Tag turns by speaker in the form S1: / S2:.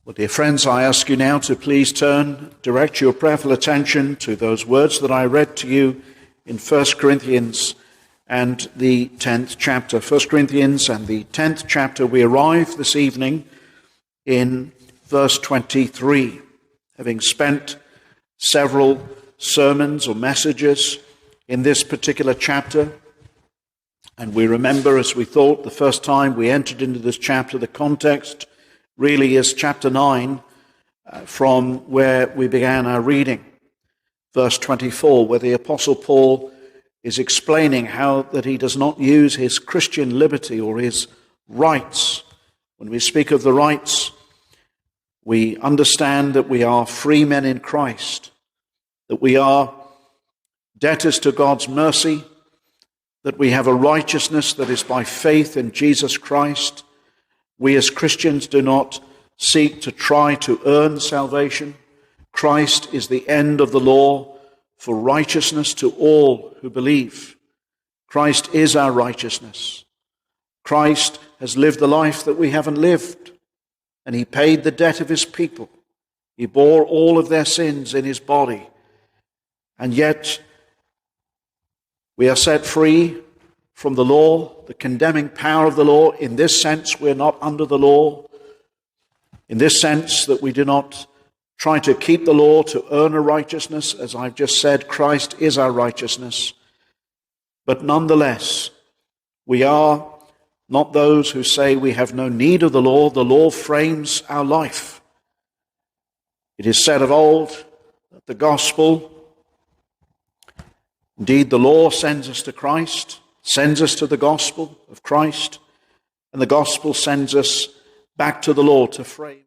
S1: Well, dear friends, I ask you now to please direct your prayerful attention to those words that I read to you in 1 Corinthians and the 10th chapter. 1 Corinthians and the 10th chapter, we arrive this evening in verse 23. Having spent several sermons or messages in this particular chapter, and we remember, as we thought the first time we entered into this chapter, the context really is chapter 9 from where we began our reading. Verse 24, where the Apostle Paul is explaining how that he does not use his Christian liberty or his rights. When we speak of the rights, we understand that we are free men in Christ, that we are debtors to God's mercy, that we have a righteousness that is by faith in Jesus Christ. We as Christians do not seek to try to earn salvation. Christ is the end of the law for righteousness to all who believe. Christ is our righteousness. Christ has lived the life that we haven't lived, and he paid the debt of his people. He bore all of their sins in his body, and yet we are set free from the law, the condemning power of the law. In this sense, we're not under the law. In this sense, that we do not try to keep the law to earn a righteousness. As I've just said, Christ is our righteousness. But nonetheless, we are not those who say we have no need of the law. The law frames our life. It is said of old that the gospel, indeed the law sends us to Christ, sends us to the gospel of Christ, and the gospel sends us back to the law to frame